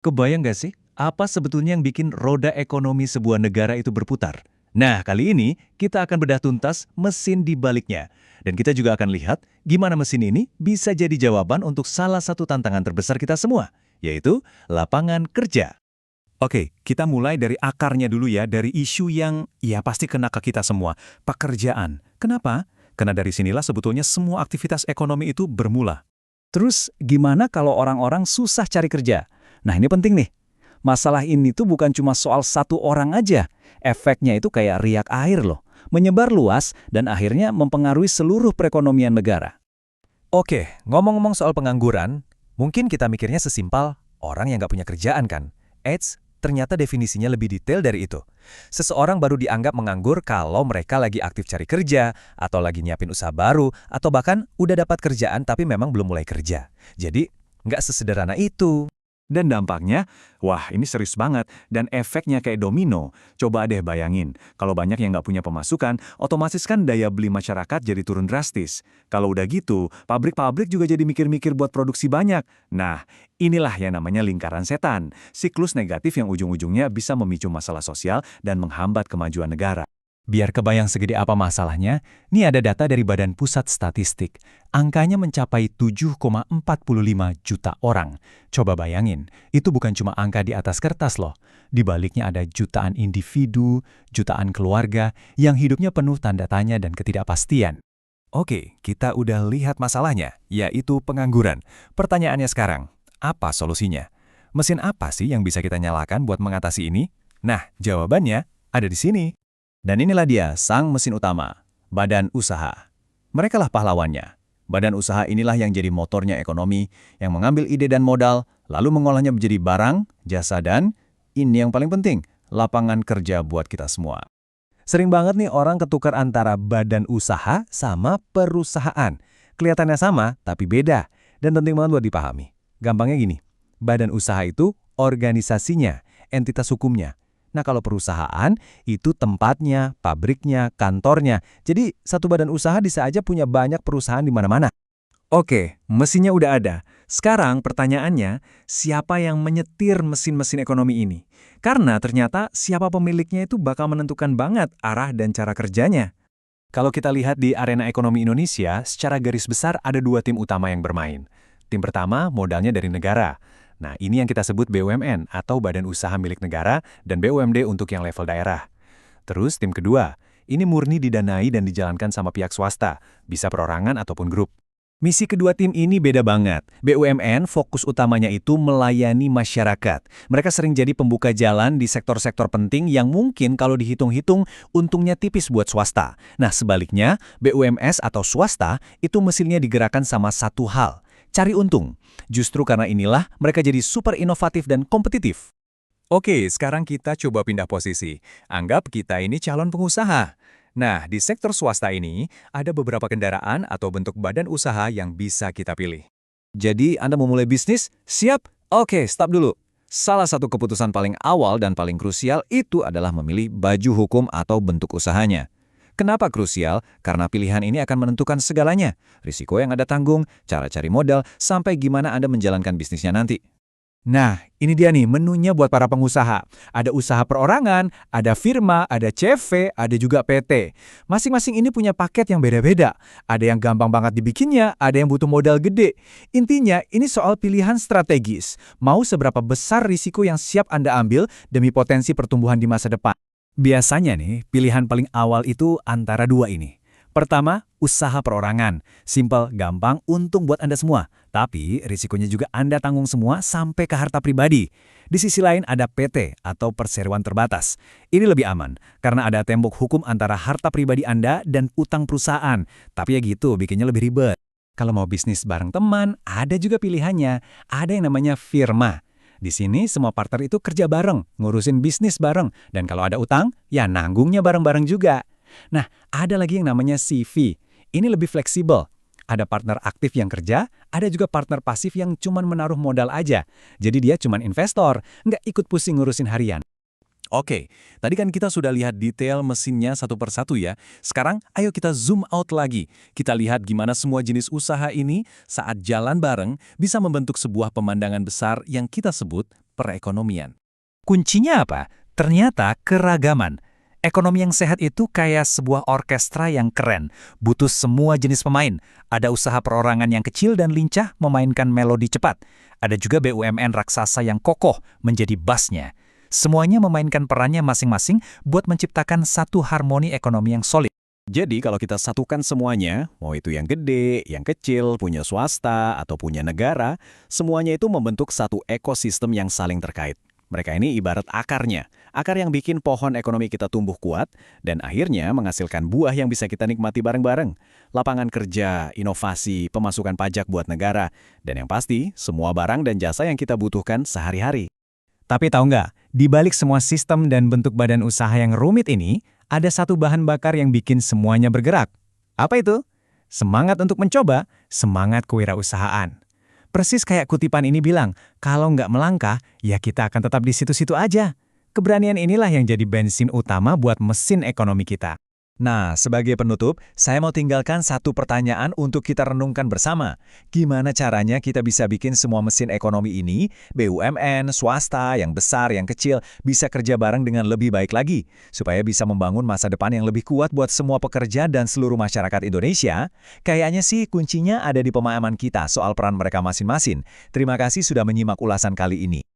Kebayang nggak sih, apa sebetulnya yang bikin roda ekonomi sebuah negara itu berputar? Nah, kali ini kita akan bedah tuntas mesin di baliknya. Dan kita juga akan lihat gimana mesin ini bisa jadi jawaban untuk salah satu tantangan terbesar kita semua, yaitu lapangan kerja. Oke, kita mulai dari akarnya dulu ya, dari isu yang ya pasti kena ke kita semua, pekerjaan. Kenapa? Karena dari sinilah sebetulnya semua aktivitas ekonomi itu bermula. Terus gimana kalau orang-orang susah cari kerja? Nah ini penting nih. Masalah ini tuh bukan cuma soal satu orang aja. Efeknya itu kayak riak air loh. Menyebar luas dan akhirnya mempengaruhi seluruh perekonomian negara. Oke, ngomong-ngomong soal pengangguran, mungkin kita mikirnya sesimpel orang yang nggak punya kerjaan kan? Eits, ternyata definisinya lebih detail dari itu. Seseorang baru dianggap menganggur kalau mereka lagi aktif cari kerja, atau lagi nyiapin usaha baru, atau bahkan udah dapat kerjaan tapi memang belum mulai kerja. Jadi, nggak sesederhana itu. Dan dampaknya, wah ini serius banget, dan efeknya kayak domino. Coba deh bayangin, kalau banyak yang nggak punya pemasukan, otomatis kan daya beli masyarakat jadi turun drastis. Kalau udah gitu, pabrik-pabrik juga jadi mikir-mikir buat produksi banyak. Nah, inilah yang namanya lingkaran setan. Siklus negatif yang ujung-ujungnya bisa memicu masalah sosial dan menghambat kemajuan negara. Biar kebayang segede apa masalahnya, nih ada data dari Badan Pusat Statistik. Angkanya mencapai 7,45 juta orang. Coba bayangin, itu bukan cuma angka di atas kertas loh. Di baliknya ada jutaan individu, jutaan keluarga yang hidupnya penuh tanda tanya dan ketidakpastian. Oke, kita udah lihat masalahnya, yaitu pengangguran. Pertanyaannya sekarang, apa solusinya? Mesin apa sih yang bisa kita nyalakan buat mengatasi ini? Nah, jawabannya ada di sini. Dan inilah dia sang mesin utama, badan usaha. Merekalah pahlawannya. Badan usaha inilah yang jadi motornya ekonomi, yang mengambil ide dan modal, lalu mengolahnya menjadi barang, jasa, dan ini yang paling penting, lapangan kerja buat kita semua. Sering banget nih orang ketukar antara badan usaha sama perusahaan. Kelihatannya sama, tapi beda. Dan penting banget buat dipahami. Gampangnya gini, badan usaha itu organisasinya, entitas hukumnya. Nah kalau perusahaan, itu tempatnya, pabriknya, kantornya. Jadi satu badan usaha bisa aja punya banyak perusahaan di mana-mana. Oke, mesinnya udah ada. Sekarang pertanyaannya, siapa yang menyetir mesin-mesin ekonomi ini? Karena ternyata siapa pemiliknya itu bakal menentukan banget arah dan cara kerjanya. Kalau kita lihat di arena ekonomi Indonesia, secara garis besar ada dua tim utama yang bermain. Tim pertama modalnya dari negara. Nah, ini yang kita sebut BUMN atau Badan Usaha Milik Negara dan BUMD untuk yang level daerah. Terus tim kedua, ini murni didanai dan dijalankan sama pihak swasta, bisa perorangan ataupun grup. Misi kedua tim ini beda banget. BUMN fokus utamanya itu melayani masyarakat. Mereka sering jadi pembuka jalan di sektor-sektor penting yang mungkin kalau dihitung-hitung untungnya tipis buat swasta. Nah sebaliknya, BUMS atau swasta itu mesinnya digerakkan sama satu hal, cari untung. Justru karena inilah mereka jadi super inovatif dan kompetitif. Oke, sekarang kita coba pindah posisi. Anggap kita ini calon pengusaha. Nah, di sektor swasta ini, ada beberapa kendaraan atau bentuk badan usaha yang bisa kita pilih. Jadi, Anda mau mulai bisnis? Siap? Oke, stop dulu. Salah satu keputusan paling awal dan paling krusial itu adalah memilih baju hukum atau bentuk usahanya. Kenapa krusial? Karena pilihan ini akan menentukan segalanya. Risiko yang Anda tanggung, cara cari modal, sampai gimana Anda menjalankan bisnisnya nanti. Nah, ini dia nih menunya buat para pengusaha. Ada usaha perorangan, ada firma, ada CV, ada juga PT. Masing-masing ini punya paket yang beda-beda. Ada yang gampang banget dibikinnya, ada yang butuh modal gede. Intinya, ini soal pilihan strategis. Mau seberapa besar risiko yang siap Anda ambil demi potensi pertumbuhan di masa depan. Biasanya nih, pilihan paling awal itu antara dua ini. Pertama, usaha perorangan. Simpel, gampang, untung buat Anda semua. Tapi risikonya juga Anda tanggung semua sampai ke harta pribadi. Di sisi lain ada PT atau perseroan terbatas. Ini lebih aman, karena ada tembok hukum antara harta pribadi Anda dan utang perusahaan. Tapi ya gitu, bikinnya lebih ribet. Kalau mau bisnis bareng teman, ada juga pilihannya. Ada yang namanya firma. Di sini semua partner itu kerja bareng, ngurusin bisnis bareng. Dan kalau ada utang, ya nanggungnya bareng-bareng juga. Nah, ada lagi yang namanya CV. Ini lebih fleksibel. Ada partner aktif yang kerja, ada juga partner pasif yang cuman menaruh modal aja. Jadi dia cuman investor, nggak ikut pusing ngurusin harian. Oke, tadi kan kita sudah lihat detail mesinnya satu persatu ya. Sekarang ayo kita zoom out lagi. Kita lihat gimana semua jenis usaha ini saat jalan bareng bisa membentuk sebuah pemandangan besar yang kita sebut perekonomian. Kuncinya apa? Ternyata keragaman. Ekonomi yang sehat itu kayak sebuah orkestra yang keren. Butuh semua jenis pemain. Ada usaha perorangan yang kecil dan lincah memainkan melodi cepat. Ada juga BUMN raksasa yang kokoh menjadi bassnya. Semuanya memainkan perannya masing-masing buat menciptakan satu harmoni ekonomi yang solid. Jadi kalau kita satukan semuanya, mau itu yang gede, yang kecil, punya swasta, atau punya negara, semuanya itu membentuk satu ekosistem yang saling terkait. Mereka ini ibarat akarnya, akar yang bikin pohon ekonomi kita tumbuh kuat, dan akhirnya menghasilkan buah yang bisa kita nikmati bareng-bareng. Lapangan kerja, inovasi, pemasukan pajak buat negara, dan yang pasti, semua barang dan jasa yang kita butuhkan sehari-hari. Tapi tahu nggak, di balik semua sistem dan bentuk badan usaha yang rumit ini, ada satu bahan bakar yang bikin semuanya bergerak. Apa itu? Semangat untuk mencoba, semangat kewirausahaan. Persis kayak kutipan ini bilang, kalau nggak melangkah, ya kita akan tetap di situ-situ aja. Keberanian inilah yang jadi bensin utama buat mesin ekonomi kita. Nah, sebagai penutup, saya mau tinggalkan satu pertanyaan untuk kita renungkan bersama. Gimana caranya kita bisa bikin semua mesin ekonomi ini, BUMN, swasta, yang besar, yang kecil, bisa kerja bareng dengan lebih baik lagi, supaya bisa membangun masa depan yang lebih kuat buat semua pekerja dan seluruh masyarakat Indonesia? Kayaknya sih kuncinya ada di pemahaman kita soal peran mereka masing-masing. Terima kasih sudah menyimak ulasan kali ini.